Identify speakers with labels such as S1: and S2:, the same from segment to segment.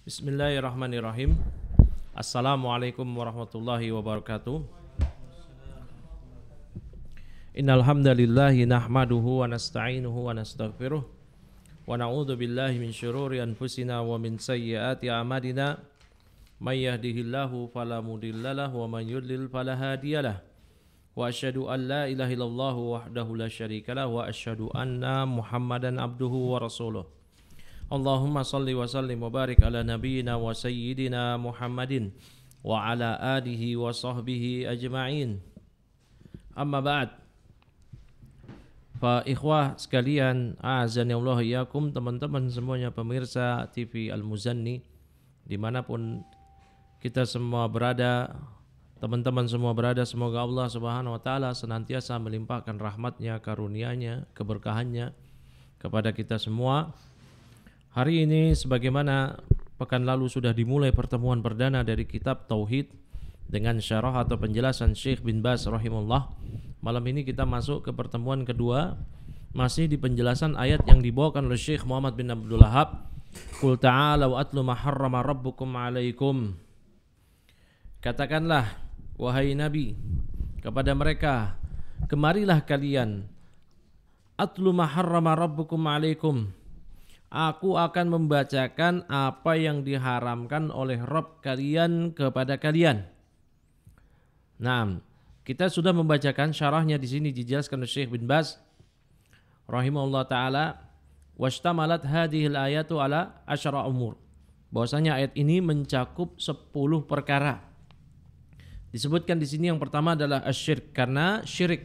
S1: Bismillahirrahmanirrahim. Assalamualaikum warahmatullahi wabarakatuh. Innal hamdalillahi nahmaduhu wa nasta'inuhu wa nastaghfiruh wa na'udzu billahi min syururi anfusina wa min sayyiati a'malina. May yahdihillahu fala mudhillalah wa man yudlil fala hadiyalah. Wa asyhadu an la ilaha illallah wahdahu la syarikalah wa asyhadu anna Muhammadan abduhu wa rasuluh. Allahumma salli wa sallim wa barik ala nabiyyina wa sayyidina Muhammadin wa ala alihi wa sahbihi ajma'in. Amma ba'd. Fa ikhwah sekalian, a'azani Allah iyyakum, teman-teman semuanya pemirsa TV Al-Muzanni dimanapun kita semua berada, teman-teman semua berada, semoga Allah Subhanahu wa taala senantiasa melimpahkan rahmatnya, karunia-Nya, keberkahannya kepada kita semua. Hari ini sebagaimana pekan lalu sudah dimulai pertemuan perdana dari kitab Tauhid dengan syarah atau penjelasan Syekh bin Baz rahimahullah. Malam ini kita masuk ke pertemuan kedua, masih di penjelasan ayat yang dibawakan oleh Syekh Muhammad bin Abdul Wahhab. Qul ta'alau atlu ma harrama rabbukum 'alaikum. Katakanlah wahai Nabi kepada mereka, kemarilah kalian, atlu ma harrama rabbukum 'alaikum. Aku akan membacakan apa yang diharamkan oleh Rabb kalian kepada kalian. Nah, kita sudah membacakan syarahnya di sini dijelaskan oleh Syekh bin Baz rahimahullah taala, washtamalat hadhil ayatu ala asyara umur. Bahwasanya ayat ini mencakup 10 perkara. Disebutkan di sini yang pertama adalah asyirk, karena syirik.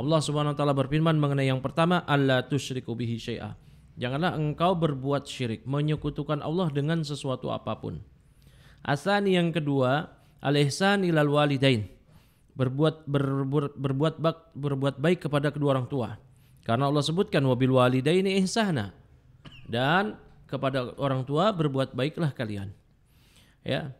S1: Allah Subhanahu wa taala berfirman mengenai yang pertama, alla tusyriku bihi syai'a. Janganlah engkau berbuat syirik, menyekutukan Allah dengan sesuatu apapun. Asani yang kedua, al-ihsan ilal walidain. Berbuat baik kepada kedua orang tua. Karena Allah sebutkan wabil walidaini ihsana. Dan kepada orang tua berbuat baiklah kalian. Ya.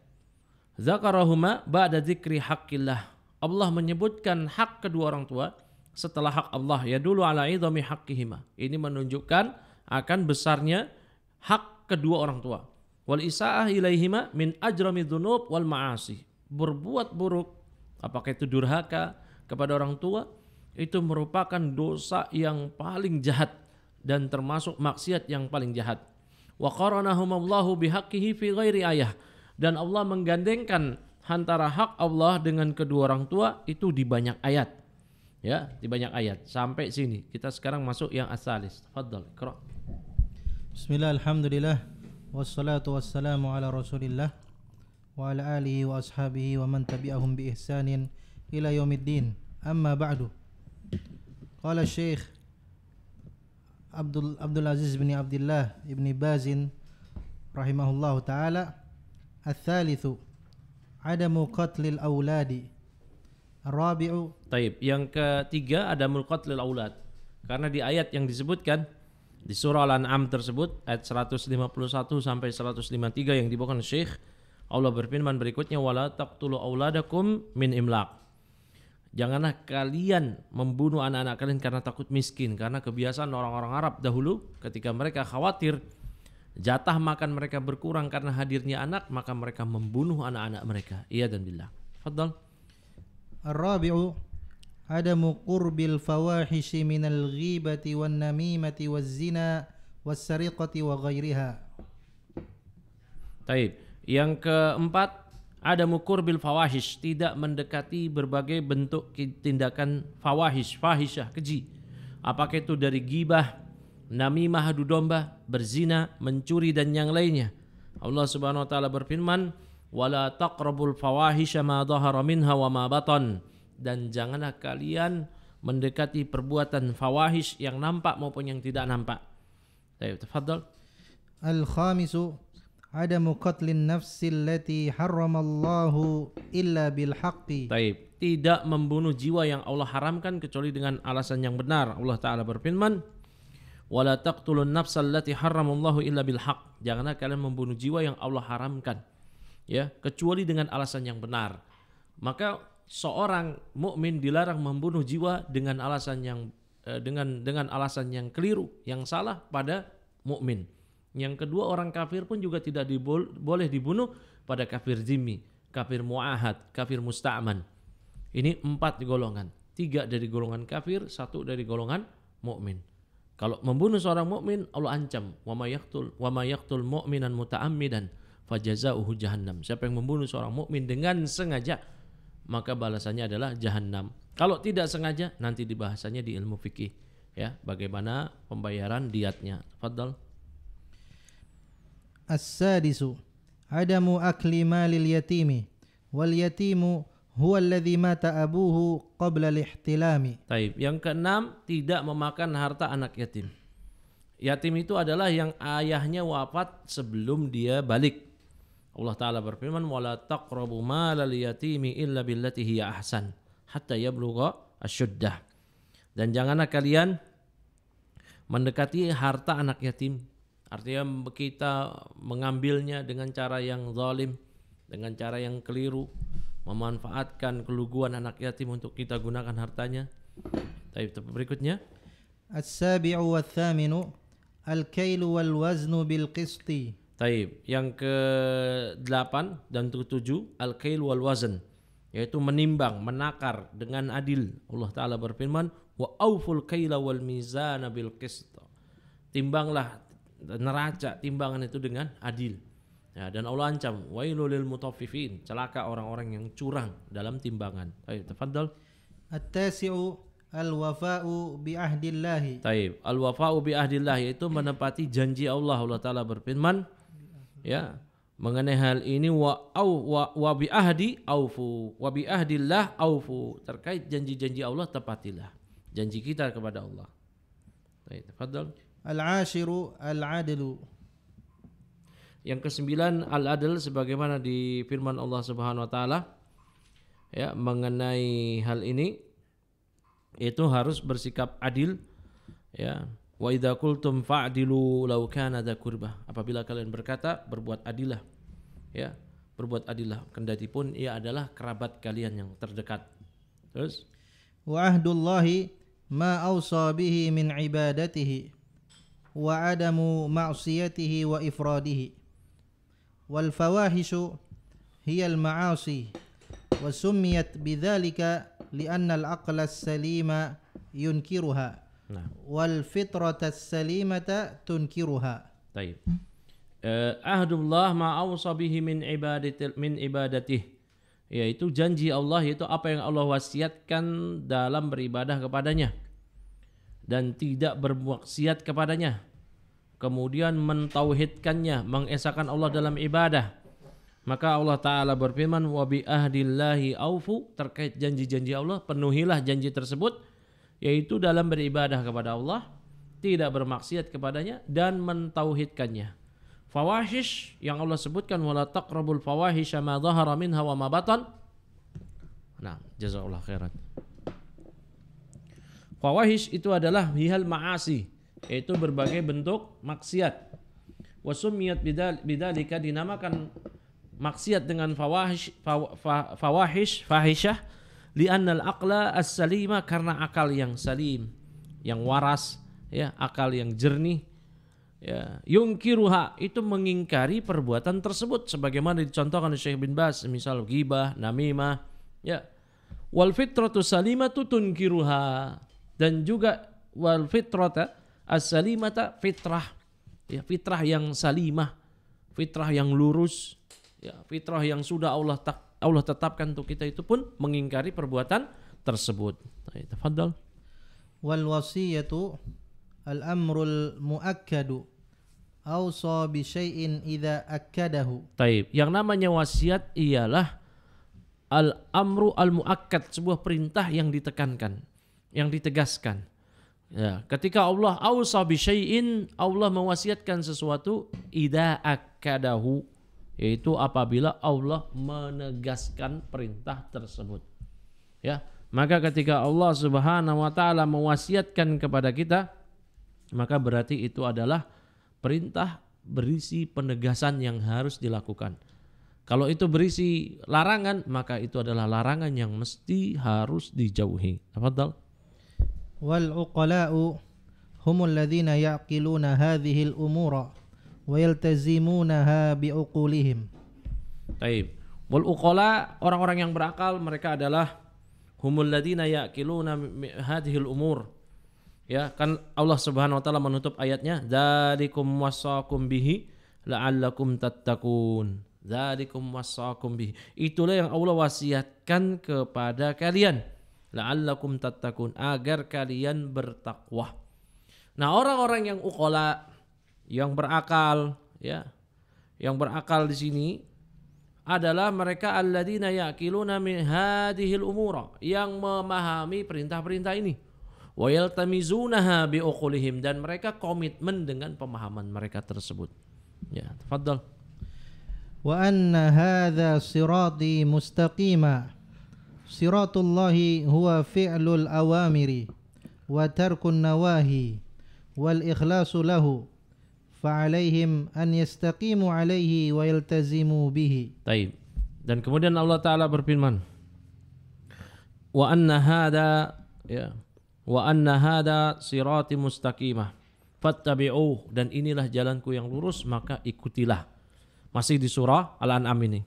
S1: Zakarahuma ba'da dzikri haqqillah. Allah menyebutkan hak kedua orang tua setelah hak Allah, ya dulu ala idhami haqqihima. Ini menunjukkan akan besarnya hak kedua orang tua. Wal isaah ilaihima min ajrami dzunub wal ma'asi. Berbuat buruk, apakah itu durhaka kepada orang tua, itu merupakan dosa yang paling jahat dan termasuk maksiat yang paling jahat. Wa qaranahumullahu bihaqqihi fi ghairi ayah. Dan Allah menggandengkan antara hak Allah dengan kedua orang tua itu di banyak ayat. Ya, di banyak ayat. Sampai sini. Kita sekarang masuk yang as-salis. Tafadhal, Iqra.
S2: Bismillah, alhamdulillah, wassalatu wassalamu ala rasulillah wa ala alihi wa ashabihi wa man tabi'ahum bi ihsanin ila yaumiddin. Amma ba'du. Qala Syekh Abdul Aziz bin Abdullah ibn Bazin rahimahullahu ta'ala, al-thalithu adamu qatlil awladi. Ar-rabi'u.
S1: Taib, yang ketiga adamul qatlil aulad. Karena di ayat yang disebutkan di surah Al-An'am tersebut ayat 151 sampai 153 yang dibawakan Syekh, Allah berfirman berikutnya, wala taqtulu auladakum min imlaq. Janganlah kalian membunuh anak-anak kalian karena takut miskin, karena kebiasaan orang-orang Arab dahulu ketika mereka khawatir jatah makan mereka berkurang karena hadirnya anak, maka mereka membunuh anak-anak mereka. Iya dan billah. Fadhal.
S2: Ar-rabi'u adamu qurbil fawahishi minal ghibati wan namimati waz zina was sariqati wa ghairiha.
S1: Taib. Yang keempat, adamu qurbil fawahish, tidak mendekati berbagai bentuk tindakan fawahish, fahisyah, keji. Apakah itu dari ghibah, namimah, adu domba, berzina, mencuri dan yang lainnya. Allah Subhanahu wa taala berfirman, wala taqrabul fawahisha ma dhahara minha wa ma batan. Dan janganlah kalian mendekati perbuatan fawahish yang nampak maupun yang tidak nampak. Baik, tafadhal.
S2: Al-khamisu adamu qatlin nafsi allati harramallahu illa bil haqqi.
S1: Baik, tidak membunuh jiwa yang Allah haramkan kecuali dengan alasan yang benar. Allah taala berfirman, wala taqtulun nafsal allati harramallahu illa bil haqq. Janganlah kalian membunuh jiwa yang Allah haramkan, ya, kecuali dengan alasan yang benar. Maka seorang mukmin dilarang membunuh jiwa dengan alasan yang dengan alasan yang keliru, yang salah pada mukmin. Yang kedua, orang kafir pun juga tidak boleh dibunuh pada kafir zimmi, kafir muahad, kafir musta'man. Ini 4 golongan. 3 dari golongan kafir, 1 dari golongan mukmin. Kalau membunuh seorang mukmin, Allah ancam, wa may yaqtul mu'minan muta'ammidan fajazauhu jahannam. Siapa yang membunuh seorang mukmin dengan sengaja, maka balasannya adalah jahannam. Kalau tidak sengaja, nanti dibahasanya di ilmu fikih, ya, bagaimana pembayaran diatnya. Tafadhal.
S2: As-sadisu adamu akli malil yatimi wal yatimu huwa alladhi mata abuhu qabla al-ihtilami.
S1: Taib. Yang keenam, tidak memakan harta anak yatim. Yatim itu adalah yang ayahnya wafat sebelum dia balik. Allah Ta'ala berfirman, wala taqrabu malal yatimi illa billati hiya ahsan hatta yablugha asyuddah. Dan janganlah kalian mendekati harta anak yatim. Artinya kita mengambilnya dengan cara yang zalim, dengan cara yang keliru, memanfaatkan keluguan anak yatim untuk kita gunakan hartanya. Taib. Berikutnya,
S2: As-sabi'u wath-thaminu al-kailu wal waznu bil qisti.
S1: Taib. Yang ke-8 dan ke-7 al-kail wal wazn, yaitu menimbang, menakar dengan adil. Allah Ta'ala berfirman, wa auful kaila wal mizana bil qist. Timbanglah, neraca timbangan itu dengan adil. Ya, dan Allah ancam, wailul lil mutaffifin, celaka orang-orang yang curang dalam timbangan. Ayo, tafadhal.
S2: At-tasi'u al-wafa'u bi ahdillahi.
S1: Taib. Al-wafa'u bi ahdillah, yaitu menepati janji Allah. Allah Ta'ala berfirman, ya, mengenai hal ini, wa bi ahdi aufu, wa bi ahdillah aufu. Terkait janji-janji Allah, tepatilah janji kita kepada Allah. Baik, tafadhal.
S2: Al-ashiru al-adlu.
S1: Yang ke-9 al-adl, sebagaimana di firman Allah Subhanahu wa taala, ya, mengenai hal ini, itu harus bersikap adil, ya. Wa idza qultum fa'dilu law kana dza qurbah. Apabila kalian berkata, berbuat adillah. Ya, berbuat adillah kendati pun ia adalah kerabat kalian yang terdekat. Terus,
S2: Wa ahdullahi ma awsa bihi min ibadatihi wa adamu ma'siyatihi wa ifradihi. Wal fawahishu hiya al-ma'asi wa summiyat bidzalika li'anna al-aqla as-salima yunkiruha.
S1: nah,
S2: Wal fitrata as-salimata tunkiruha.
S1: taib. Ahdullah ma awsa bihi min ibadatih, yaitu janji Allah, yaitu apa yang Allah wasiatkan dalam beribadah kepadanya dan tidak bermaksiat kepadanya, kemudian mentauhidkannya, mengesahkan Allah dalam ibadah. Maka Allah Ta'ala berfirman, wa bi ahdillahi aufu, terkait janji-janji Allah, penuhilah janji tersebut, yaitu dalam beribadah kepada Allah, tidak bermaksiat kepadanya, dan mentauhidkannya. Fawahish yang Allah sebutkan, wala taqrabul fawahisha ma dhahara minha wa ma batan. Nah, jazakallahu khairan. Fawahish itu adalah hihal ma'asi, yaitu berbagai bentuk maksiat. Wa summiyat bidzalika, dinamakan maksiat dengan fawahish, li'annal aqla as-salima, karena akal yang salim, yang waras, ya, akal yang jernih, ya, yungkiruha, itu mengingkari perbuatan tersebut, sebagaimana dicontohkan oleh Syekh bin Baz, misal ghibah, namimah, ya. Wal fitratu salimatu tunkiruha, dan juga wal fitrata as-salimata, fitrah, ya, fitrah yang salimah, fitrah yang lurus, ya, fitrah yang sudah Allah tetapkan untuk kita, itu pun mengingkari perbuatan tersebut. Tafadhal.
S2: Wal wasiyatu al-amrul muakkadu awsa bi syai'in idza akkadahu.
S1: Taib. Yang namanya wasiat ialah al-amru al-muakkad, sebuah perintah yang ditekankan, yang ditegaskan. Ya, ketika Allah awsa bi syai'in, Allah mewasiatkan sesuatu, idza akkadahu, yaitu apabila Allah menegaskan perintah tersebut. Ya, maka ketika Allah Subhanahu wa taala mewasiatkan kepada kita, maka berarti itu adalah perintah berisi penegasan yang harus dilakukan. Kalau itu berisi larangan, maka itu adalah larangan yang mesti harus dijauhi. Tafadhal.
S2: Wal uqala'u humul ladzina ya'qiluna hadhihi al-umura ويلتزمونها بعقولهم.
S1: Taib. Wal uqala, orang-orang yang berakal mereka adalah humul ladina ya'kiluna hadhil umur. Ya, kan Allah Subhanahu wa taala menutup ayatnya, dzalikum wasaqum bihi la'allakum tattaqun. Dzalikum wasaqum bihi. Itulah yang Allah wasiatkan kepada kalian, la'allakum tattaqun, agar kalian bertakwa. Nah, orang-orang yang uqala, yang berakal, ya. Yang berakal di sini adalah mereka alladzina ya'kiluna min hadhil umura, yang memahami perintah-perintah ini, wa yaltamizunaha biuqulihim, dan mereka komitmen dengan pemahaman mereka tersebut. Ya, tafadhal.
S2: Wa anna hadza sirati mustaqima. Siratullahi huwa fi'lul awamiri wa tarkun nawahi wal ikhlasu lahu. Fa'alaihim an yastaqimu alaihi wa yaltazimu bihi.
S1: Taib. Dan kemudian Allah Ta'ala berfirman, wa anna hada sirati mustaqimah fattabi'uh, dan inilah jalanku yang lurus, maka ikutilah. Masih di surah Al-An'am ini,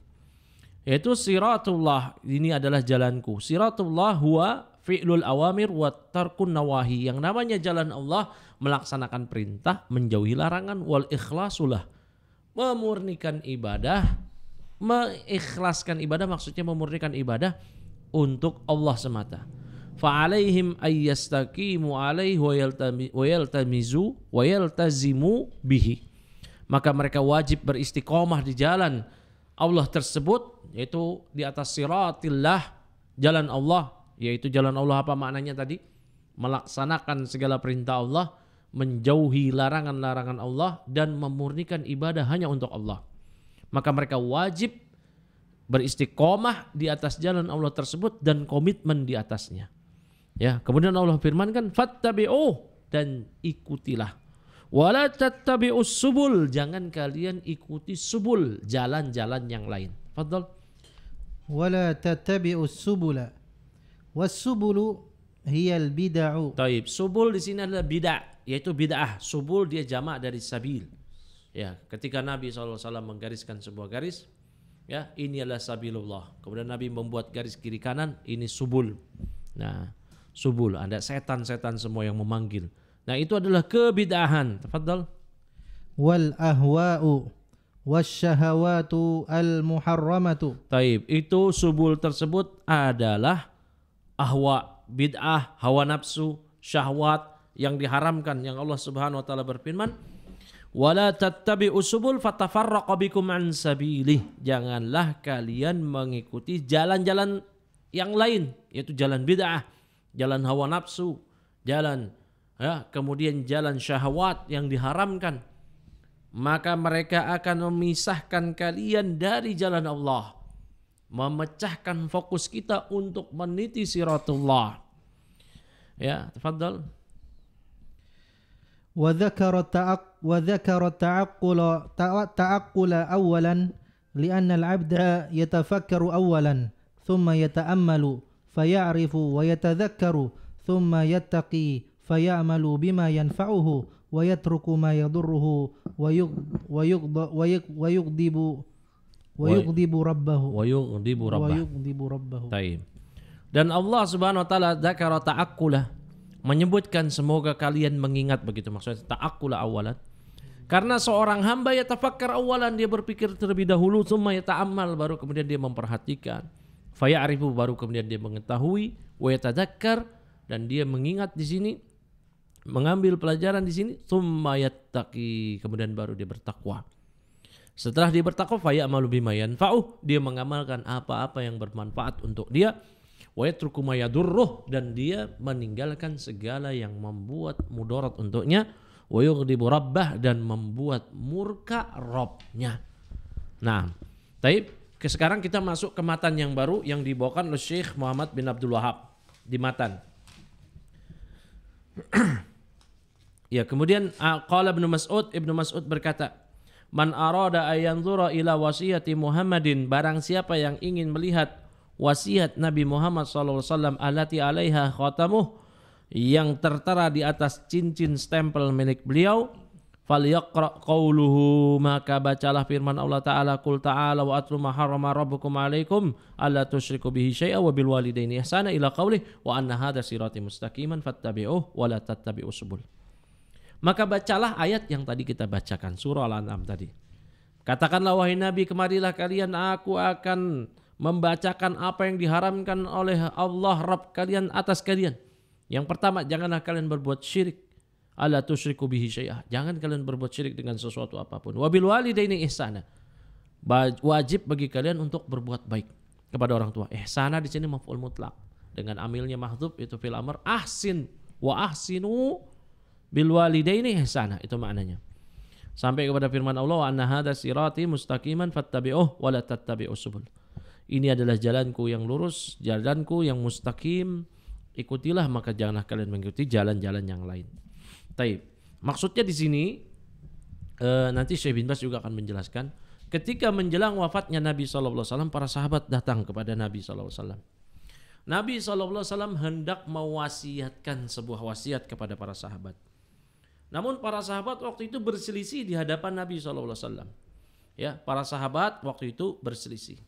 S1: yaitu siratullah, ini adalah jalanku. Siratullah huwa fi'lul awamir wa tarkun nawahi. Yang namanya jalan Allah, melaksanakan perintah, menjauhi larangan, wal ikhlasulah, memurnikan ibadah. Mengikhlaskan ibadah maksudnya memurnikan ibadah untuk Allah semata. Fa'alaihim ayyastaqimu alaihi wa yaltazimu bihi. Maka mereka wajib beristiqomah di jalan Allah tersebut, yaitu di atas siratillah, jalan Allah. Yaitu jalan Allah apa maknanya tadi? Melaksanakan segala perintah Allah, menjauhi larangan-larangan Allah, dan memurnikan ibadah hanya untuk Allah. Maka mereka wajib beristiqomah di atas jalan Allah tersebut dan komitmen di atasnya. Ya, kemudian Allah firmankan, fattabi'uh, dan ikutilah. Wala tattabi'us subul, jangan kalian ikuti subul, jalan-jalan yang lain. Fadhal.
S2: Wala tattabi'us subula. Was-subulu hiyal bid'ah.
S1: Taib. Subul di sini adalah bid'ah, yaitu bid'ah. Subul dia jamak dari sabil. Ya, ketika Nabi SAW menggariskan sebuah garis, ya, ini adalah sabilullah. Kemudian Nabi membuat garis kiri kanan, ini subul. Nah, subul, ada setan-setan semua yang memanggil. Nah, itu adalah kebid'ahan. Tafadhal.
S2: Wal ahwa'u wasyahawatu al-muharramatu.
S1: Taib. Itu subul tersebut adalah ahwa, bid'ah, hawa nafsu, syahwat yang diharamkan, yang Allah Subhanahu wa taala berfirman, wala tattabi'us subul fatafarraqa bikum an sabilih. Janganlah kalian mengikuti jalan-jalan yang lain, yaitu jalan bid'ah, jalan hawa nafsu, jalan kemudian jalan syahwat yang diharamkan. Maka mereka akan memisahkan kalian dari jalan Allah, memecahkan fokus kita untuk meniti siratullah. Ya, tafadhal.
S2: Wa dzakara ta'aqqula awwalan li'anna al-'abda yatafakkaru awwalan thumma yata'ammalu faya'rifu wa yatadhakkaru thumma yattaqi faya'malu bima yanfa'uhu wa yatruku ma yadurruhu wa yughdibu rabbahu.
S1: Taib. Dan Allah Subhanahu wa taala dzakara ta'aqqula, menyebutkan semoga kalian mengingat, begitu maksudnya ta'aqqula awalan. Karena seorang hamba yatafakkar awalan, dia berpikir terlebih dahulu, tsumma yata'ammal, baru kemudian dia memperhatikan, faya'rifu, baru kemudian dia mengetahui, wa yatadzakkar, dan dia mengingat di sini, mengambil pelajaran di sini, tsumma yattaqi, kemudian baru dia bertakwa. Setelah dia bertakwa, faya'malu bima yanfa'uh, dia mengamalkan apa-apa yang bermanfaat untuk dia, wa yatruku ma yadurruh, dan dia meninggalkan segala yang membuat mudarat untuknya, wa yughdibu rabbah, dan membuat murka Rabbnya. Nah, taib, sekarang kita masuk ke matan yang baru yang dibawakan oleh Syekh Muhammad bin Abdul Wahab di matan. Ya, kemudian qala Ibnu Mas'ud berkata, man arada ayanzura ila wasiyati Muhammadin, barang siapa yang ingin melihat wasiat Nabi Muhammad SAW alati alaiha khatamuh, yang tertera di atas cincin stempel milik beliau, falyaqra qauluhu, maka bacalah firman Allah Ta'ala, qul ta'ala wa atlu ma harrama rabbukum alaikum alla tusyriku bihi syai'a wa bil walidaini ihsana ila qaulih wa anna hadha sirati mustaqiman fattabi'uh wa la tattabi'us subul. Maka bacalah ayat yang tadi kita bacakan, surah Al-An'am tadi. Katakanlah wahai Nabi, kemarilah kalian, aku akan membacakan apa yang diharamkan oleh Allah Rabb kalian atas kalian. Yang pertama, janganlah kalian berbuat syirik. Alla tusyriku bihi syai'ah. Jangan kalian berbuat syirik dengan sesuatu apapun. Wabil walidaini ihsana. Wajib bagi kalian untuk berbuat baik kepada orang tua. Ihsana di sini maf'ul mutlak dengan amilnya mahdzuf, itu fil amr. Ahsin wa ahsinu bil walidaini ihsana, itu maknanya. Sampai kepada firman Allah, wa anna hadza sirati mustaqiman fattabi'uh wa la tattabi'us subul. Ini adalah jalanku yang lurus, jalanku yang mustaqim, ikutilah, maka janganlah kalian mengikuti jalan-jalan yang lain. Taib. Maksudnya di sini nanti Syekh bin Baz juga akan menjelaskan, ketika menjelang wafatnya Nabi SAW, para sahabat datang kepada Nabi SAW. Nabi SAW hendak mewasiatkan sebuah wasiat kepada para sahabat. Namun para sahabat waktu itu berselisih di hadapan Nabi SAW. Ya, para sahabat waktu itu berselisih.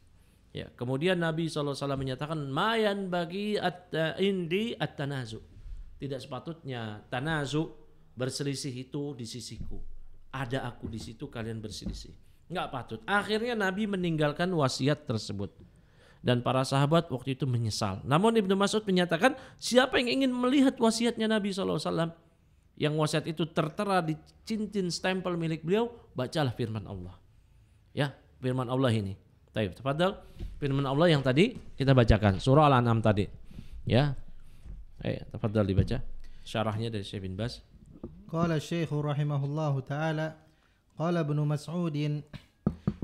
S1: Ya, kemudian Nabi SAW menyatakan, mayan bagi indi at-tanazu. Tidak sepatutnya tanazu, berselisih itu di sisiku. Ada aku di situ, kalian berselisih. Enggak patut. Akhirnya Nabi meninggalkan wasiat tersebut. Dan para sahabat waktu itu menyesal. Namun Ibnu Mas'ud menyatakan, siapa yang ingin melihat wasiatnya Nabi SAW, yang wasiat itu tertera di cincin stempel milik beliau, bacalah firman Allah. Ya, firman Allah ini. Baik, tafadhal firman Allah yang tadi kita bacakan, surah Al-An'am tadi. Ya. Tafadhal dibaca syarahnya dari Syekh bin Baz.
S2: Qala Syekh rahimahullahu taala, qala Ibnu Mas'ud,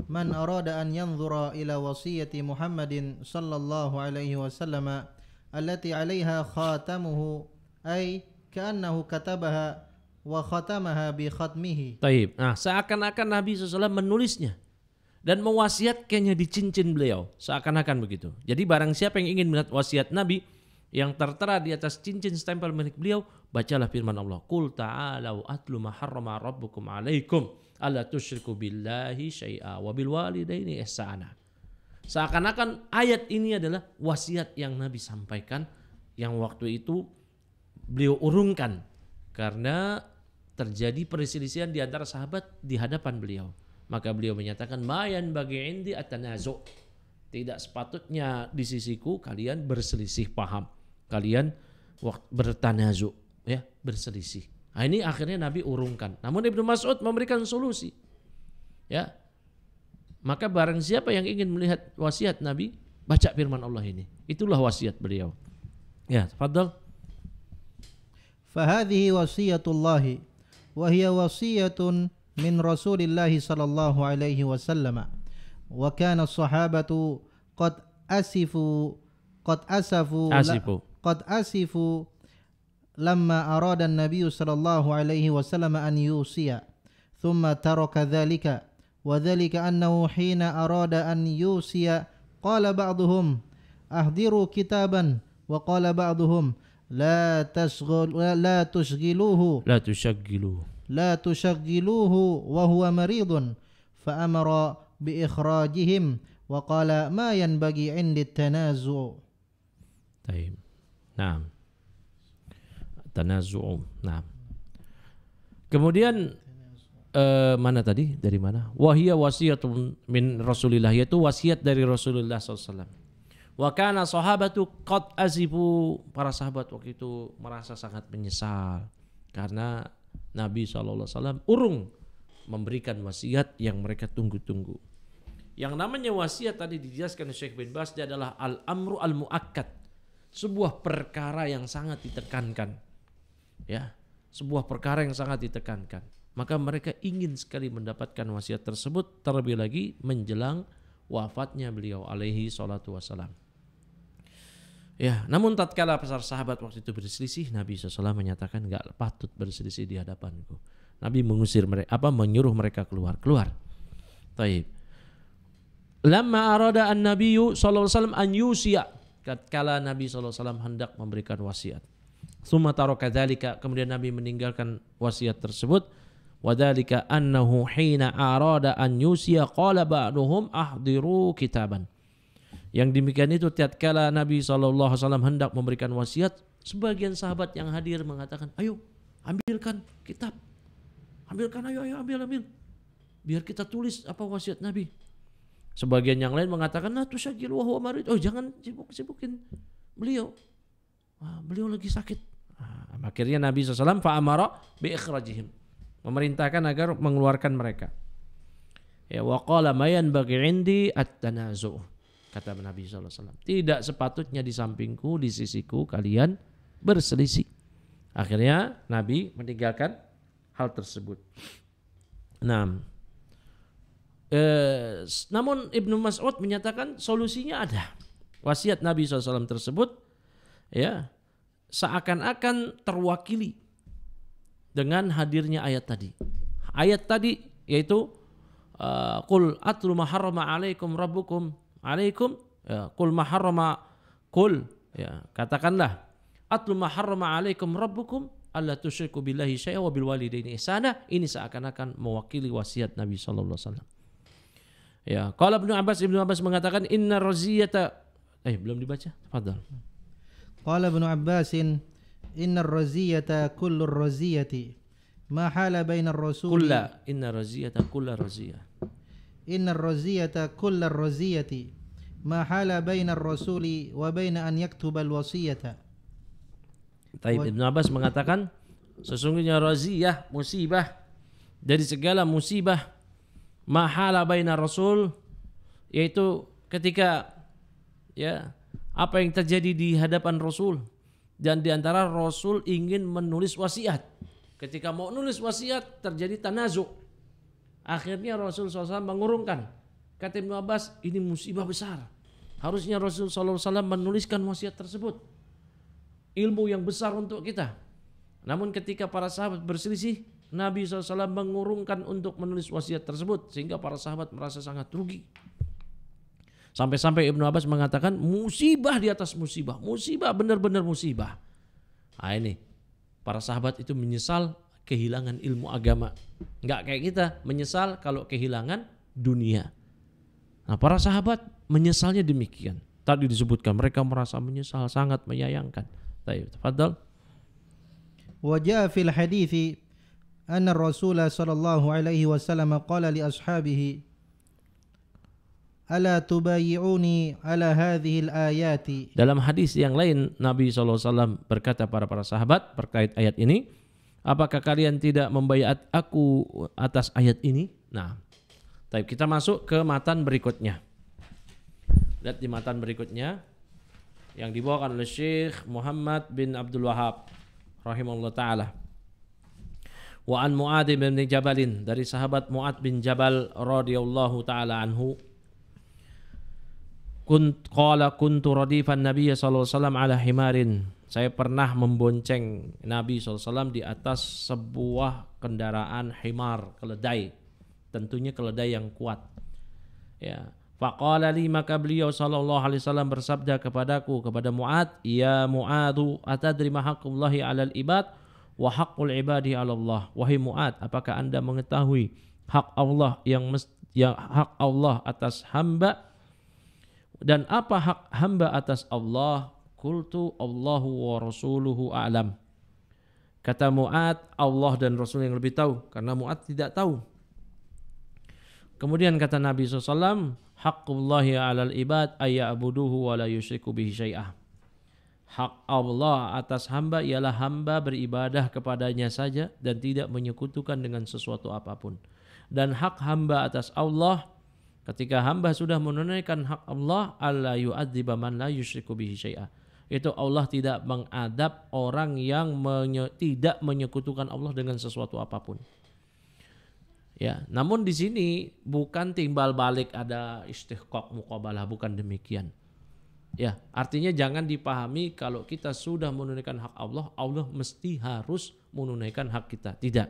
S2: man arada an yanzura ila wasiyati Muhammadin sallallahu alaihi wasallam allati 'alaiha khatamuhu ay ka'annahu katabaha wa khatamaha bi khatmihi.
S1: Baik. Nah, seakan-akan Nabi SAW menulisnya dan mewasiatkannya di cincin beliau, seakan-akan begitu. Jadi barang siapa yang ingin melihat wasiat Nabi yang tertera di atas cincin stempel milik beliau, bacalah firman Allah, qul ta'alau atlu ma harrama rabbukum alaikum alla tusyriku billahi syai'a wa bil walidaini ihsana. Seakan-akan ayat ini adalah wasiat yang Nabi sampaikan, yang waktu itu beliau urungkan karena terjadi perselisihan di antara sahabat di hadapan beliau. Maka beliau menyatakan, mayan bagi indi at-tanazu. Tidak sepatutnya di sisiku kalian berselisih paham. Kalian bertanazu, ya, berselisih. Nah, ini akhirnya Nabi urungkan. Namun Ibnu Mas'ud memberikan solusi. Ya. Maka barang siapa yang ingin melihat wasiat Nabi, baca firman Allah ini. Itulah wasiat beliau. Ya, tafadhal.
S2: Fahadhihi wasiyatullahi wa hiya wasiyatun min Rasulillahi sallallahu alaihi wasallam. Wa kana as-sahabatu qad asifu lamma arada an-nabiy sallallahu alaihi wasallam an yusiya thumma taraka dhalika wa dhalika annahu hina arada an yusiya qala ba'dhum ahdiru kitaban wa qala ba'dhum la tushaggiluhu wa huwa maridun fa amara bi ikhrajihim wa qala ma yanbaghi 'indi at-tanazu'.
S1: Baik. Naam. Tanazu'. Naam. Kemudian mana tadi? Dari mana? Wahia wasiyatun min Rasulillah, yaitu wasiat dari Rasulullah SAW. Wa kana sahabatu qad azibu, para sahabat waktu itu merasa sangat menyesal karena Nabi SAW urung memberikan wasiat yang mereka tunggu-tunggu. Yang namanya wasiat tadi dijelaskan oleh Syekh bin Baz, dia adalah al-amru al-muakkad, sebuah perkara yang sangat ditekankan. Ya, sebuah perkara yang sangat ditekankan. Maka mereka ingin sekali mendapatkan wasiat tersebut, terlebih lagi menjelang wafatnya beliau alaihi salatu wassalam. Ya, namun tatkala para sahabat waktu itu berselisih, Nabi SAW menyatakan enggak patut berselisih di hadapanku. Nabi mengusir mereka, menyuruh mereka keluar. Taib. Lamma arada an-nabiyyu sallallahu alaihi wasallam an yusiya, tatkala Nabi SAW hendak memberikan wasiat. Tsumma taraka dzalika, kemudian Nabi meninggalkan wasiat tersebut. Wadhalika annahu hina arada an yusiya qala ba'duhum ahdiru kitaban. Yang demikian itu tatkala Nabi SAW hendak memberikan wasiat, sebagian sahabat yang hadir mengatakan, ayo ambilkan kitab, ambilkan, ayo ambil, biar kita tulis apa wasiat Nabi. Sebagian yang lain mengatakan, nah tusagil wa huwa marid, oh jangan sibukin beliau, beliau lagi sakit. Akhirnya Nabi SAW fa'amara bi ikhrajihim, memerintahkan agar mengeluarkan mereka. Ya, wa qala ma yanbaghi 'indi at-tanazu', kata Nabi SAW, tidak sepatutnya di sampingku, di sisiku kalian berselisih. Akhirnya Nabi meninggalkan hal tersebut. Nah, namun Ibnu Mas'ud menyatakan solusinya ada. Wasiat Nabi SAW tersebut ya seakan-akan terwakili dengan hadirnya ayat tadi. Ayat tadi yaitu qul atlu ma harrama alaikum rabbukum alaikum, qul ma harrama, qul, ya, katakanlah atlu ma harrama alaikum rabbukum alla tusyriku billahi syai'a wa bil walidaini ihsana. Ini seakan-akan mewakili wasiat Nabi sallallahu alaihi wasallam. Ya, qala Ibnu Abbas mengatakan inna raziyata, belum dibaca. Tafadhal.
S2: Qala Ibnu Abbas inna raziyata kullu raziyati ma hala baina ar-rasul
S1: inna raziyata kullu raziyah.
S2: Inna raziyata kullu raziyati ma hala baina ar-rasuli wa baina an yaktuba al-wasiyata.
S1: Taib, Ibnu Abbas mengatakan sesungguhnya raziyah, musibah, dari segala musibah, ma hala baina rasul, yaitu ketika ya apa yang terjadi di hadapan Rasul, dan di antara Rasul ingin menulis wasiat. Ketika mau nulis wasiat terjadi tanazu. Akhirnya Rasul SAW mengurungkan. Kata Ibnu Abbas, ini musibah besar. Harusnya Rasul SAW menuliskan wasiat tersebut. Ilmu yang besar untuk kita. Namun ketika para sahabat berselisih, Nabi SAW mengurungkan untuk menulis wasiat tersebut, sehingga para sahabat merasa sangat rugi. Sampai-sampai Ibnu Abbas mengatakan musibah di atas musibah, musibah benar-benar musibah. Nah ini, para sahabat itu menyesal kehilangan ilmu agama. Enggak kayak kita, menyesal kalau kehilangan dunia. Nah para sahabat menyesalnya demikian. Tadi disebutkan mereka merasa menyesal, sangat menyayangkan. Baik, tafadhal.
S2: Wa jaa fil hadithi anna Rasulullah sallallahu alaihi wasallam qala li ashabihi ala tubayi'uni ala hadhil ayati.
S1: Dalam hadis yang lain Nabi SAW berkata para sahabat terkait ayat ini, apakah kalian tidak membaiat aku atas ayat ini? Nah, kita masuk ke matan berikutnya. Lihat di matan berikutnya yang dibawakan oleh Syekh Muhammad bin Abdul Wahhab rahimahullah ta'ala. Wa an Mu'ad bin Jabalin, dari sahabat Mu'ad bin Jabal radhiyallahu ta'ala anhu, kuntu radifan Nabi sallallahu alaihi wasallam ala himarin. Saya pernah membonceng Nabi sallallahu alaihi wasallam di atas sebuah kendaraan himar, keledai. Tentunya keledai yang kuat. Ya. Faqala li, maka beliau sallallahu alaihi wasallam bersabda kepadaku, kepada Mu'ad, ya Mu'adu, atadri ma haqqullahi 'alal ibad wa haqqul ibadi 'ala Allah. Wahai Mu'ad, apakah Anda mengetahui hak Allah yang hak Allah atas hamba, dan apa hak hamba atas Allah? Qultu Allahu wa rasuluhu a'lam. Kata Mu'ad, Allah dan Rasul yang lebih tahu, karena Mu'ad tidak tahu. Kemudian kata Nabi SAW, haqqullahi 'alal ibad ayya'buduhu wa la yusyriku bihi syai'ah. Hak Allah atas hamba ialah hamba beribadah kepadanya saja dan tidak menyekutukan dengan sesuatu apapun. Dan hak hamba atas Allah, ketika hamba sudah menunaikan hak Allah, alla yu'adziba man la yusyriku bihi syai'ah. Itu Allah tidak mengadab orang yang tidak menyekutukan Allah dengan sesuatu apapun. Ya, namun di sini bukan timbal balik ada istihqaq muqabalah, bukan demikian. Ya, artinya jangan dipahami kalau kita sudah menunaikan hak Allah, Allah mesti harus menunaikan hak kita. Tidak.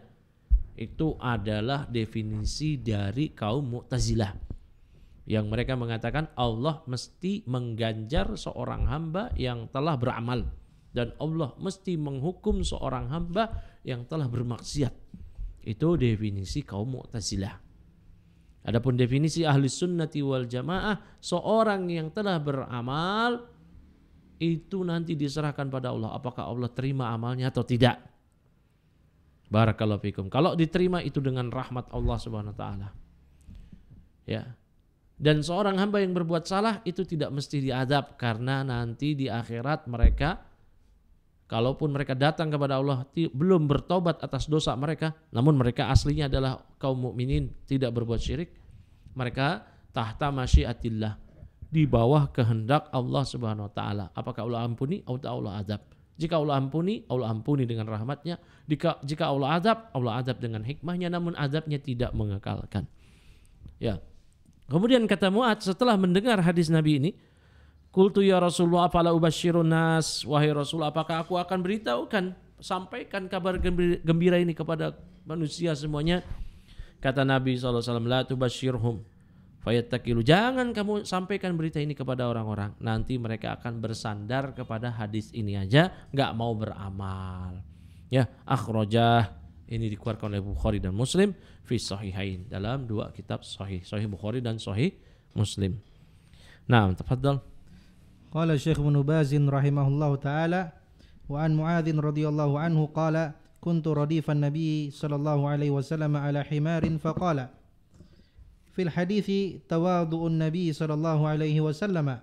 S1: Itu adalah definisi dari kaum Mu'tazilah, yang mereka mengatakan Allah mesti mengganjar seorang hamba yang telah beramal, dan Allah mesti menghukum seorang hamba yang telah bermaksiat. Itu definisi kaum Mu'tazilah. Adapun definisi ahli sunnati wal jamaah, seorang yang telah beramal itu nanti diserahkan pada Allah. Apakah Allah terima amalnya atau tidak? Barakallahu fikum. Kalau diterima itu dengan rahmat Allah Subhanahu wa taala. Ya. Dan seorang hamba yang berbuat salah itu tidak mesti diazab, karena nanti di akhirat mereka, kalaupun mereka datang kepada Allah belum bertobat atas dosa mereka, namun mereka aslinya adalah kaum mukminin, tidak berbuat syirik, mereka tahta masyiatillah, di bawah kehendak Allah Subhanahu wa taala. Apakah Allah ampuni atau Allah azab? Jika Allah ampuni dengan rahmatnya. Jika Allah azab dengan hikmahnya, namun azabnya tidak mengekalkan. Ya. Kemudian kata Mu'adz setelah mendengar hadis Nabi ini, qultu ya Rasulullah afala ubasyirun nas, wahai Rasul, apakah aku akan beritahukan, sampaikan kabar gembira ini kepada manusia semuanya? Kata Nabi SAW, la tubasyirhum fayattakilu, jangan kamu sampaikan berita ini kepada orang-orang, nanti mereka akan bersandar kepada hadis ini aja, gak mau beramal. Ya, akhrajah, ini dikeluarkan oleh Bukhari dan Muslim fi sahihain, dalam dua kitab sahih, Sahih Bukhari dan Sahih Muslim. Nah, tafadhal.
S2: Qala Syekh Ibnu Baz rahimahullahu taala wa an Muadz radhiyallahu anhu qala kuntu radifan Nabi sallallahu alaihi wasallam ala himarin faqala fil hadithi tawadu'un Nabi sallallahu alaihi wasallam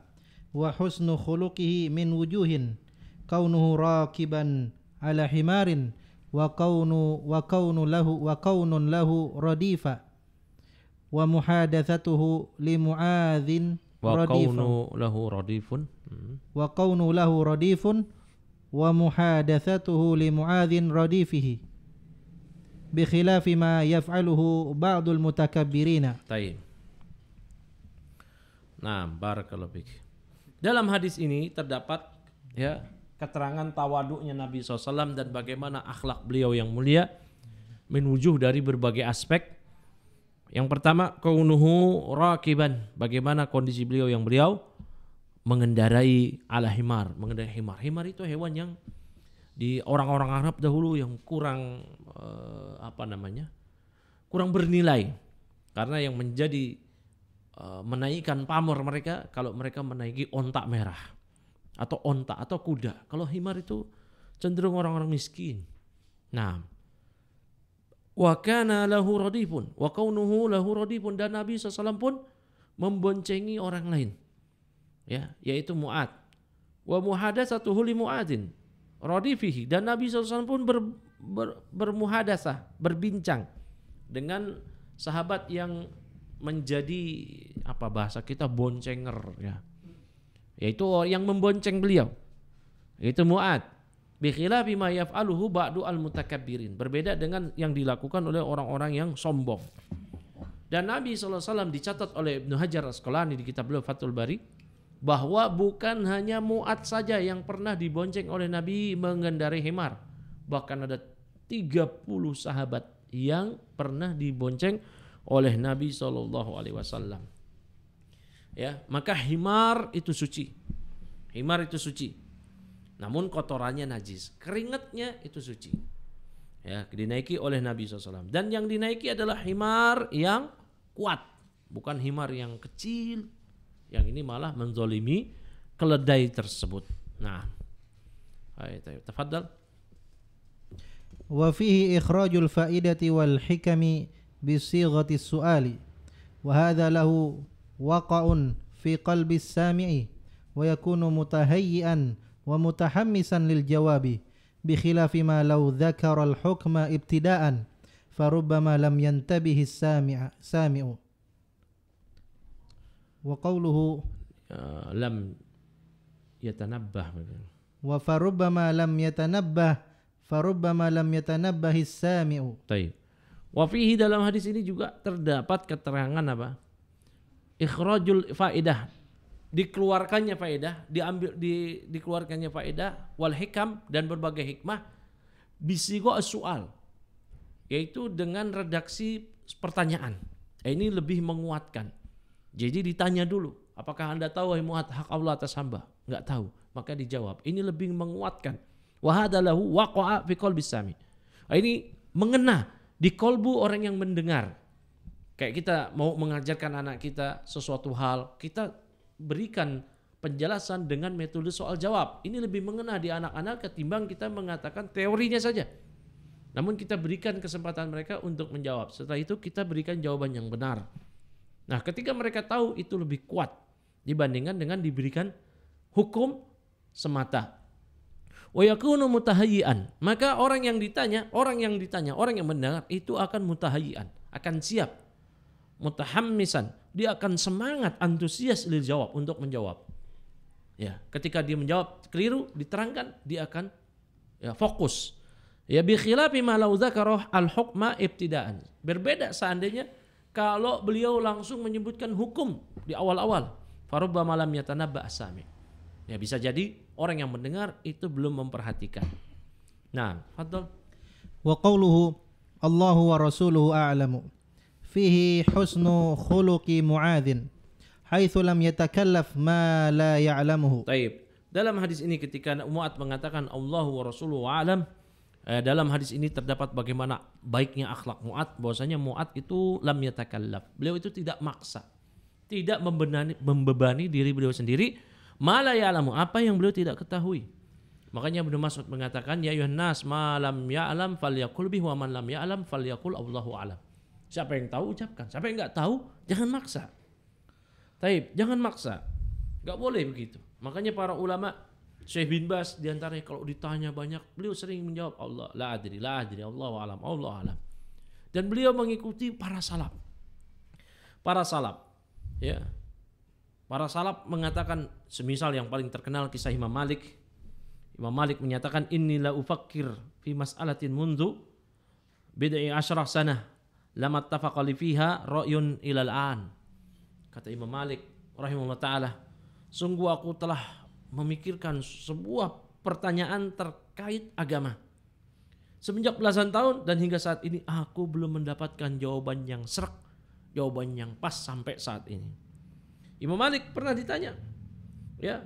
S2: wa husnu khuluqihi min wujuhin kaunuhu rakiban ala himarin wa kaunun lahu radifa wa muhadatsatuhu li Muadzin
S1: wa kaunu lahu
S2: radifun wa muhadatsatuhu li Muadzin radifihi bi khilafi ma yaf'aluhu ba'dul mutakabbirina.
S1: Taib. Nah, barakallahu fik. Dalam hadis ini terdapat ya keterangan tawaduknya Nabi SAW dan bagaimana akhlak beliau yang mulia menwujuh dari berbagai aspek. Yang pertama, kaunuhu rakiban, bagaimana kondisi beliau yang beliau mengendarai ala himar, mengendarai himar. Himar itu hewan yang di orang-orang Arab dahulu yang kurang kurang bernilai, karena yang menjadi menaikkan pamor mereka kalau mereka menaiki onta merah atau onta atau kuda. Kalau himar itu cenderung orang-orang miskin. Nah, wa kana lahu radifun wa kaunuhu lahu radifun, dan Nabi SAW pun memboncengi orang lain, ya, yaitu Mu'adz. Wa muhadatsatuhu li Mu'adzin radifihi, dan Nabi SAW pun bermuhadasah, berbincang dengan sahabat yang menjadi bahasa kita boncenger, ya, yaitu yang membonceng beliau, yaitu Mu'adz. Bi khilafi ma yaf'aluhu ba'du al-mutakabbirin, berbeda dengan yang dilakukan oleh orang-orang yang sombong. Dan Nabi SAW dicatat oleh Ibnu Hajar Asqalani di kitab beliau Fathul Bari, bahwa bukan hanya Mu'adz saja yang pernah dibonceng oleh Nabi mengendarai himar, bahkan ada 30 sahabat yang pernah dibonceng oleh Nabi SAW. Ya, maka himar itu suci. Himar itu suci. Namun kotorannya najis, keringatnya itu suci. Ya, dinaiki oleh Nabi SAW. Dan yang dinaiki adalah himar yang kuat, bukan himar yang kecil. Yang ini malah menzolimi keledai tersebut. Nah, tafadhal.
S2: Wa fihi ikhrajul faidati wal hikami bi sighati su'ali. Wa hadha lahu waqa'un fi qalbi as-sami'i wa yakunu mutahayyi'an wa mutahammisan lil jawabi bi khilafi ma law dzakara al hukma ibtida'an farubbama lam yantabihi as-sami'u. Wa qawluhu
S1: lam yatanabbah,
S2: wa farubbama lam yatanabbah as-sami'u.
S1: Baik. Wa fihi, dalam hadis ini juga terdapat keterangan apa? Ikhrajul faidah, dikeluarkannya faedah, dikeluarkannya faedah, wal hikam, dan berbagai hikmah, bisigha as-su'al, yaitu dengan redaksi pertanyaan. Ini lebih menguatkan. Jadi ditanya dulu, apakah Anda tahu wahai Mu'adz hak Allah atas hamba? Enggak tahu, maka dijawab. Ini lebih menguatkan. Wa hadza lahu waqa'a fi qalbi sami. Ini mengena di kolbu orang yang mendengar. Kayak kita mau mengajarkan anak kita sesuatu hal, kita berikan penjelasan dengan metode soal jawab. Ini lebih mengena di anak-anak ketimbang kita mengatakan teorinya saja. Namun kita berikan kesempatan mereka untuk menjawab. Setelah itu kita berikan jawaban yang benar. Nah, ketika mereka tahu, itu lebih kuat dibandingkan dengan diberikan hukum semata. Wa yakunu mutahayyi'an. Maka orang yang ditanya, orang yang mendengar itu akan mutahayyi'an, akan siap. Mutahammisan, dia akan semangat, antusias lil jawab, untuk menjawab. Ya, ketika dia menjawab keliru, diterangkan, dia akan fokus. Ya, bi khilafi ma law dzakara al-hukma ibtidaan. Berbeda seandainya kalau beliau langsung menyebutkan hukum di awal-awal. Farubbama lam yatanabba as-sami'. Ya, bisa jadi orang yang mendengar itu belum memperhatikan. Nah, fadhal.
S2: Wa qawluhu Allahu wa rasuluhu a'lamu fihi husnu khuluqi Mu'adzin haitsu lam yatakallaf ma la ya'lamuhu.
S1: Taib. Dalam hadis ini ketika Mu'adz mengatakan Allahu wa rasuluhu a'lam, dalam hadis ini terdapat bagaimana baiknya akhlak Mu'adz, bahwasanya Mu'adz itu lam yatakallaf. Beliau itu tidak maksa, tidak membebani diri beliau sendiri, ma la ya'lamu, apa yang beliau tidak ketahui. Makanya Ibnu Mas'ud mengatakan ya ayyuhan nas ma lam ya'lam falyaqul bihi wa man lam ya'lam falyaqul Allahu a'lam. Siapa yang tahu ucapkan, siapa yang enggak tahu jangan maksa. Taib, jangan maksa. Enggak boleh begitu. Makanya para ulama, Syekh bin Baz diantaranya kalau ditanya banyak, beliau sering menjawab Allah la adri, Allahu a'lam, Allahu a'lam. Dan beliau mengikuti para salaf. Para salaf, ya. Para salaf mengatakan, semisal yang paling terkenal kisah Imam Malik. Imam Malik menyatakan inni la ufakkir fi mas'alatin mundu bid'i asyrah sanah lama tafaqa li fiha ra'yun ilal an. Kata Imam Malik rahimahullah taala, sungguh aku telah memikirkan sebuah pertanyaan terkait agama semenjak belasan tahun, dan hingga saat ini aku belum mendapatkan jawaban yang serak, jawaban yang pas sampai saat ini. Imam Malik pernah ditanya, ya,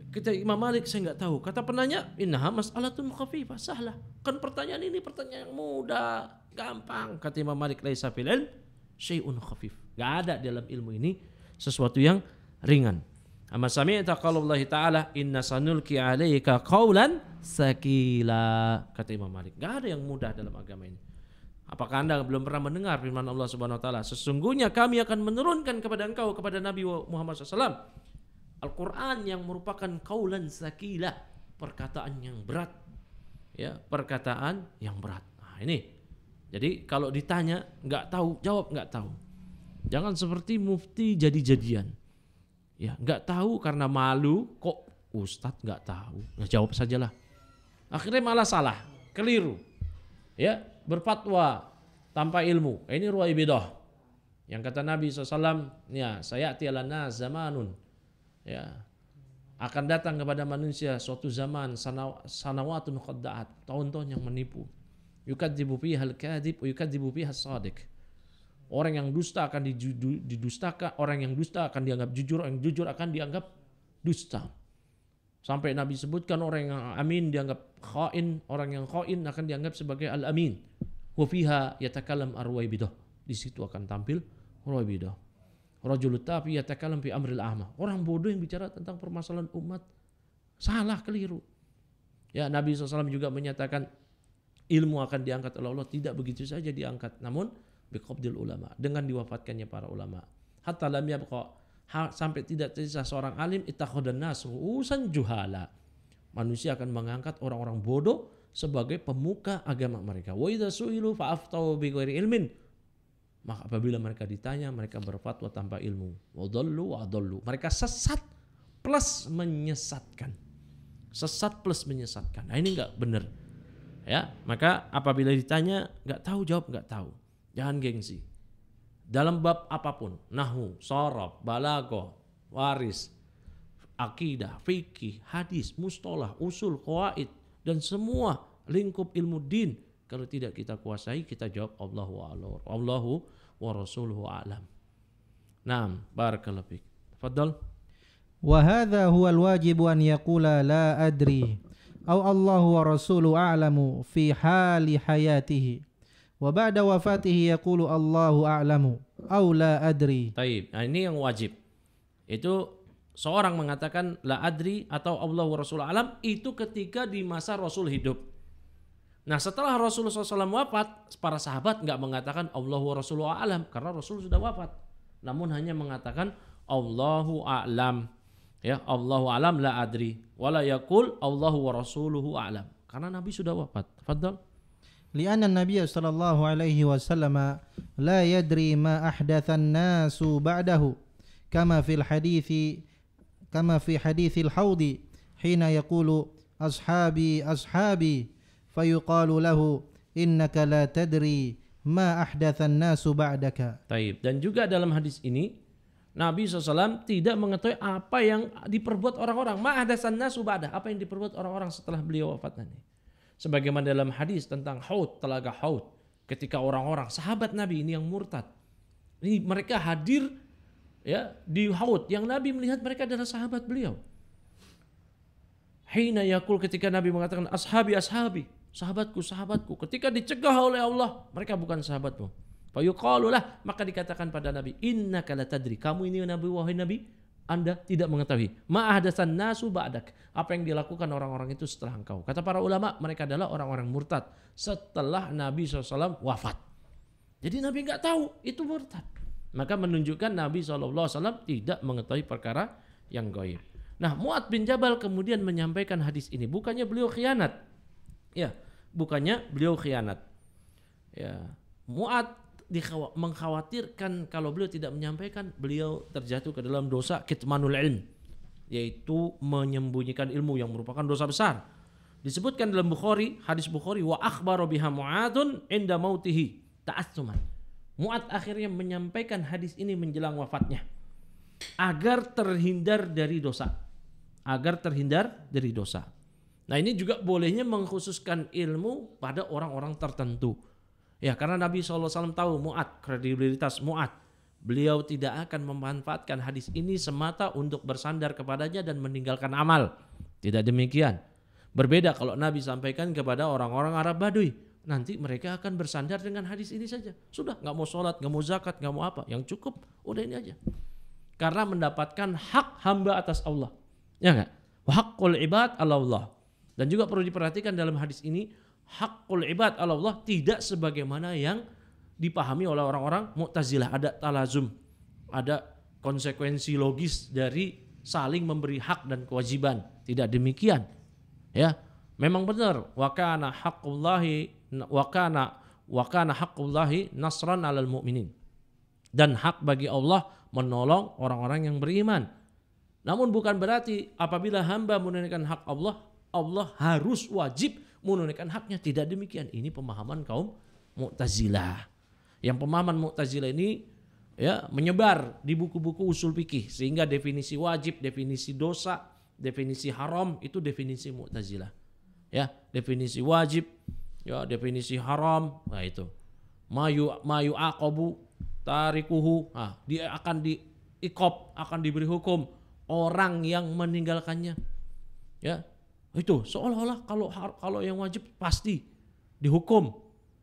S1: kita Imam Malik saya nggak tahu. Kata penanya, innaha mas'alatun khafifah sahlah. Kan pertanyaan ini pertanyaan yang mudah, gampang. Kata Imam Malik, laisa fil ilm syai'un khafif. Enggak ada dalam ilmu ini sesuatu yang ringan. Amma sami'ta qaulallahi ta'ala inna sanulqi 'alaika qaulan sakila. Kata Imam Malik, enggak ada yang mudah dalam agama ini. Apakah Anda belum pernah mendengar firman Allah Subhanahu wa taala, sesungguhnya kami akan menurunkan kepada engkau, kepada Nabi Muhammad SAW, Al-Quran yang merupakan qaulan sakila, perkataan yang berat. Ya, perkataan yang berat. Nah, ini. Jadi kalau ditanya enggak tahu, jawab enggak tahu. Jangan seperti mufti jadi-jadian. Ya, enggak tahu karena malu, kok ustadz enggak tahu. Nah, jawab sajalah. Akhirnya malah salah, keliru. Ya, berfatwa tanpa ilmu. Ini ruwaibidah. Yang kata Nabi SAW, ya, sayati alana zamanun. Ya, akan datang kepada manusia suatu zaman sanawatun qadda'at, tahun-tahun yang menipu. Yukadzibu fiha al-kadhib wa yukadzibu fiha as-sadiq. Orang yang dusta akan didustakan, orang yang dusta akan dianggap jujur, orang yang jujur akan dianggap dusta. Sampai Nabi sebutkan orang yang amin dianggap khain, orang yang khain akan dianggap sebagai al-amin. Wa fiha yatakallam ar-ruwaibidah. Di situ akan tampil ruwaibidah. Rajul tafi yatakallam fi amril a'ma. Orang bodoh yang bicara tentang permasalahan umat. Salah, keliru. Ya, Nabi SAW juga menyatakan ilmu akan diangkat oleh Allah, tidak begitu saja diangkat, namun biqabdil ulama, dengan diwafatkannya para ulama. Hatta lam yabqa, sampai tidak tersisa seorang alim, ittakhadhan nas ru'usan juhala. Manusia akan mengangkat orang-orang bodoh sebagai pemuka agama mereka. Wa idza su'ilu fa'aftau bighairi ilmin. Maka apabila mereka ditanya, mereka berfatwa tanpa ilmu. Wa dhallu wa adallu. Mereka sesat plus menyesatkan. Sesat plus menyesatkan. Nah, ini enggak benar. Ya, maka apabila ditanya enggak tahu, jawab enggak tahu. Jangan gengsi. Dalam bab apapun, nahwu, sharaf, balaghah, waris, akidah, fikih, hadis, mustalah, usul, qawaid, dan semua lingkup ilmu din, kalau tidak kita kuasai, kita jawab Allahu wa rasuluhu a'lam. Naam, barakallahu fik. Tafadhal.
S2: Wa hadha huwa al-wajib an yaqula la adri aw Allahu wa rasuluhu a'lamu fi hali hayatihi wa ba'da wafatihi yaqulu Allahu a'lamu aw la adri.
S1: Taib. Nah, ini yang wajib. Itu seorang mengatakan la adri atau Allah wa Rasul alam itu ketika di masa Rasul hidup. Nah, setelah Rasulullah SAW wafat, para sahabat nggak mengatakan Allah wa Rasul alam karena Rasul sudah wafat. Namun hanya mengatakan Allahu a'lam. Ya, Allahu a'lam la adri. Wala yaqul Allahu wa Rasuluhu a'lam. Karena Nabi sudah wafat. Tafadhal.
S2: Lianna Nabi sallallahu alaihi wasallam la yadri ma ahdathan nasu ba'dahu kama fi hadithil haudi hina yaqulu ashabi ashabi fayuqalu lahu innaka la tadri ma ahdathan nasu ba'daka.
S1: Taib. Dan juga dalam hadis ini Nabi SAW tidak mengetahui apa yang diperbuat orang-orang. Ma ahdathan nasu ba'dah, apa yang diperbuat orang-orang setelah beliau wafat nanti. Sebagaimana dalam hadis tentang Haud, telaga Haud, ketika orang-orang sahabat Nabi ini yang murtad, ini mereka hadir ya di Haud yang Nabi melihat mereka adalah sahabat beliau. Hina yaqul, ketika Nabi mengatakan ashabi ashabi, sahabatku sahabatku, ketika dicegah oleh Allah mereka bukan sahabatmu. Fa yuqalu lah, maka dikatakan pada Nabi, innaka la tadri, kamu ini Nabi, wahai Nabi, Anda tidak mengetahui ma ahdatsan nasu ba'dak, apa yang dilakukan orang-orang itu setelah engkau. Kata para ulama, mereka adalah orang-orang murtad setelah Nabi SAW wafat. Jadi Nabi nggak tahu itu murtad. Maka menunjukkan Nabi SAW tidak mengetahui perkara yang gaib. Nah, Mu'adz bin Jabal kemudian menyampaikan hadis ini. Bukannya beliau khianat. Ya, bukannya beliau khianat. Ya, Mu'adz mengkhawatirkan kalau beliau tidak menyampaikan, beliau terjatuh ke dalam dosa kitmanul ilm, yaitu menyembunyikan ilmu yang merupakan dosa besar. Disebutkan dalam Bukhari, hadis Bukhari, wa akhbara biha Mu'adzun inda mautihi ta'assuman. Mu'adz akhirnya menyampaikan hadis ini menjelang wafatnya agar terhindar dari dosa. Agar terhindar dari dosa. Nah, ini juga bolehnya mengkhususkan ilmu pada orang-orang tertentu. Ya, karena Nabi SAW tahu Mu'adz, kredibilitas Mu'adz. Beliau tidak akan memanfaatkan hadis ini semata untuk bersandar kepadanya dan meninggalkan amal. Tidak demikian. Berbeda kalau Nabi sampaikan kepada orang-orang Arab Baduy. Nanti mereka akan bersandar dengan hadis ini saja. Sudah, gak mau sholat, gak mau zakat, gak mau apa. Yang cukup, udah ini aja. Karena mendapatkan hak hamba atas Allah. Ya gak? Wa haqqul ibad ala Allah. Dan juga perlu diperhatikan dalam hadis ini, haqqul ibad ala Allah tidak sebagaimana yang dipahami oleh orang-orang Mu'tazilah. Ada talazum, ada konsekuensi logis dari saling memberi hak dan kewajiban. Tidak demikian. Ya, memang benar wa kana haqqullahi nasran 'alal mu'minin. Dan hak bagi Allah menolong orang-orang yang beriman. Namun bukan berarti apabila hamba menunaikan hak Allah, Allah harus wajib menunaikan haknya. Tidak demikian. Ini pemahaman kaum Mu'tazilah. Yang pemahaman Mu'tazilah ini ya menyebar di buku-buku usul fikih, sehingga definisi wajib, definisi dosa, definisi haram itu definisi Mu'tazilah. Ya, definisi wajib, ya definisi haram, nah itu. Mayu aqabu tarikuhu, nah, dia akan diiqab, akan diberi hukum orang yang meninggalkannya. Ya. Itu seolah-olah kalau yang wajib pasti dihukum.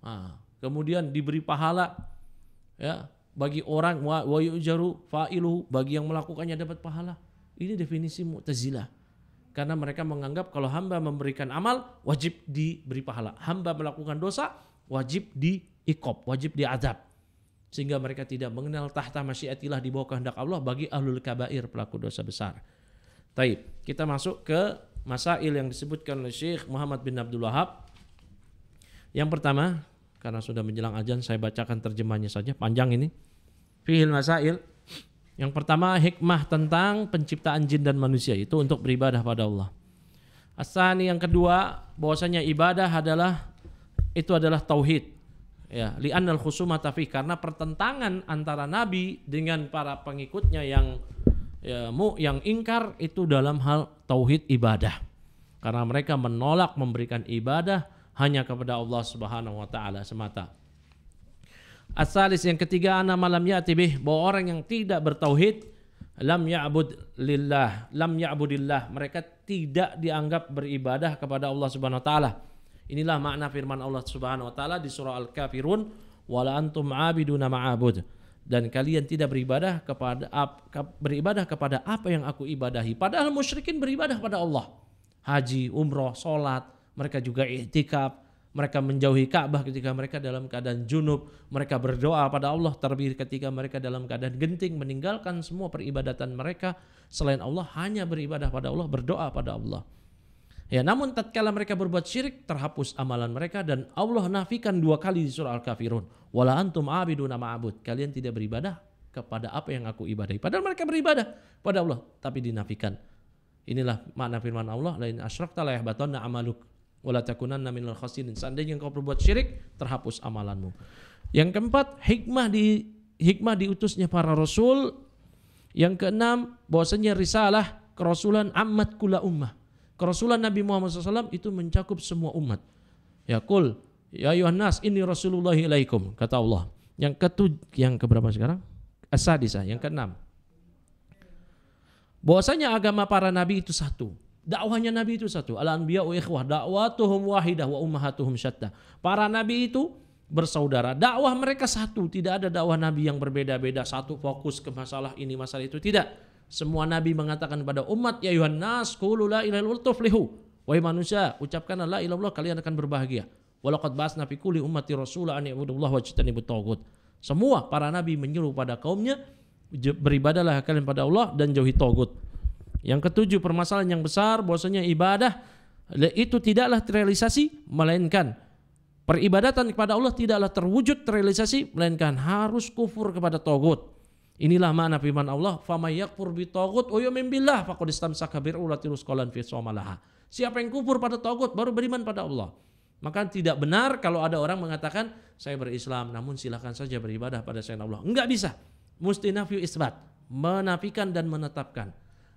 S1: Nah, kemudian diberi pahala ya bagi orang wa yujaru fa'iluhu, bagi yang melakukannya dapat pahala. Ini definisi Mu'tazilah. Karena mereka menganggap kalau hamba memberikan amal wajib diberi pahala. Hamba melakukan dosa wajib diiqab, wajib diazab. Sehingga mereka tidak mengenal tahta masyiatillah, di bawah kehendak Allah bagi ahlul kabair, pelaku dosa besar. Taib, kita masuk ke masail yang disebutkan oleh Syekh Muhammad bin Abdul Wahab. Yang pertama, karena sudah menjelang azan saya bacakan terjemahnya saja, panjang ini. Fihil masail. Yang pertama, hikmah tentang penciptaan jin dan manusia, itu untuk beribadah pada Allah. Asani, yang kedua, bahwasanya ibadah adalah tauhid. Ya, li'annal khusumata fi, karena pertentangan antara nabi dengan para pengikutnya yang ingkar itu dalam hal tauhid ibadah. Karena mereka menolak memberikan ibadah hanya kepada Allah Subhanahu wa taala semata. Asalis, yang ketiga, ana malam ya'ti bih, bahwa orang yang tidak bertauhid lam ya'budillah, mereka tidak dianggap beribadah kepada Allah Subhanahu wa taala. Inilah makna firman Allah Subhanahu wa taala di surah Al-Kafirun, wala antum abiduna ma'abud. Dan kalian tidak beribadah kepada apa yang aku ibadahi. Padahal musyrikin beribadah pada Allah. Haji, umroh, salat, mereka juga i'tikaf, mereka menjauhi Ka'bah ketika mereka dalam keadaan junub, mereka berdoa pada Allah terlebih ketika mereka dalam keadaan genting, meninggalkan semua peribadatan mereka selain Allah, hanya beribadah pada Allah, berdoa pada Allah. Ya, namun tatkala mereka berbuat syirik, terhapus amalan mereka, dan Allah nafikan 2 kali di surah Al-Kafirun, wala antum abiduna ma'abud, kalian tidak beribadah kepada apa yang aku ibadahi. Padahal mereka beribadah pada Allah, tapi dinafikan. Inilah makna firman Allah, la in asyrakta la yahbatanna amaluk wala takunanna minal khasirin. Seandainya engkau berbuat syirik, terhapus amalanmu. Yang keempat, hikmah diutusnya para rasul. Yang keenam, bahwasanya risalah kerasulan ammat kula ummah. Kerasulan Nabi Muhammad SAW itu mencakup semua umat. Ya kul, ya ayuhan nas, inni rasulullahi ilaikum, kata Allah. Yang keberapa sekarang? As-sadisah, yang keenam. Bahwasanya agama para nabi itu satu. Dakwahnya nabi itu satu. Al-anbiya'u ikhwah, da'watuhum wahidah wa ummahatuhum syatta. Para nabi itu bersaudara. Dakwah mereka satu. Tidak ada dakwah nabi yang berbeda-beda. Satu fokus ke masalah ini, masalah itu. Tidak. Semua nabi mengatakan kepada umat, ya ayuhan nas, qulu la ilaha illallah tuflihu. Wahai manusia, ucapkanlah la ilaha illallah, kalian akan berbahagia. Walaqad ba'atsna fi kulli ummati rasula an ya'budullaha wajtanibut taghut. Semua para nabi menyuruh pada kaumnya, beribadahlah kalian pada Allah dan jauhi taghut. Yang ketujuh, permasalahan yang besar bahwasanya ibadah itu tidaklah terrealisasi melainkan peribadatan kepada Allah tidaklah terwujud terrealisasi melainkan harus kufur kepada taghut. Inilah makna firman Allah, faman yakfur bi taghut wa yu'min billah faqad istamsaka bil urwatil wuthqa fi somalaha. Siapa yang kufur pada taghut baru beriman pada Allah. Maka tidak benar kalau ada orang mengatakan saya berislam namun silakan saja beribadah pada selain Allah. Enggak bisa. Musti nafyu isbat, menafikan dan menetapkan.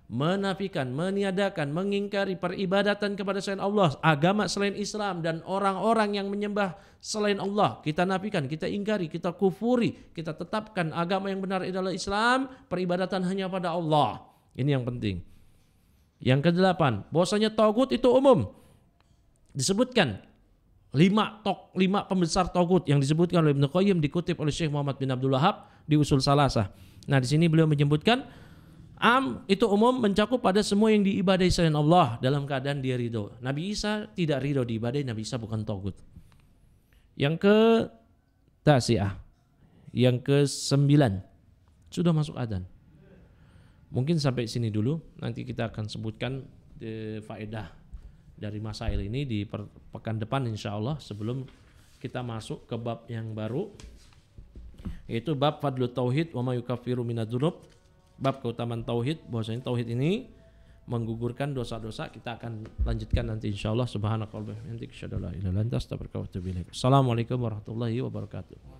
S1: Menafikan, meniadakan, mengingkari peribadatan kepada selain Allah, agama selain Islam dan orang-orang yang menyembah selain Allah. Kita nafikan, kita ingkari, kita kufuri, kita tetapkan agama yang benar adalah Islam, peribadatan hanya pada Allah. Ini yang penting. Yang kedelapan, bahwasanya taghut itu umum. Disebutkan 5 pembesar taghut yang disebutkan oleh Ibnu Qayyim, dikutip oleh Syekh Muhammad bin Abdul Wahab di Usul Salasah. Nah, di sini beliau menyebutkan itu umum mencakup pada semua yang diibadahi selain Allah dalam keadaan dia ridho. Nabi Isa tidak ridho diibadahi, Nabi Isa bukan taghut. Yang ke-9, yang ke-9 sudah masuk adzan. Mungkin sampai sini dulu, nanti kita akan sebutkan faedah dari masail ini di pekan depan insyaallah, sebelum kita masuk ke bab yang baru, yaitu bab fadlut tauhid wa ma yukaffiru minadz-dzunub. Bab keutamaan tauhid, bahwasanya tauhid ini menggugurkan dosa-dosa. Kita akan lanjutkan nanti insyaallah. Subhanakallahumma wa bihamdika asyhadu an la ilaha illa anta astaghfiruka wa atubu ilaik. Assalamualaikum warahmatullahi wabarakatuh.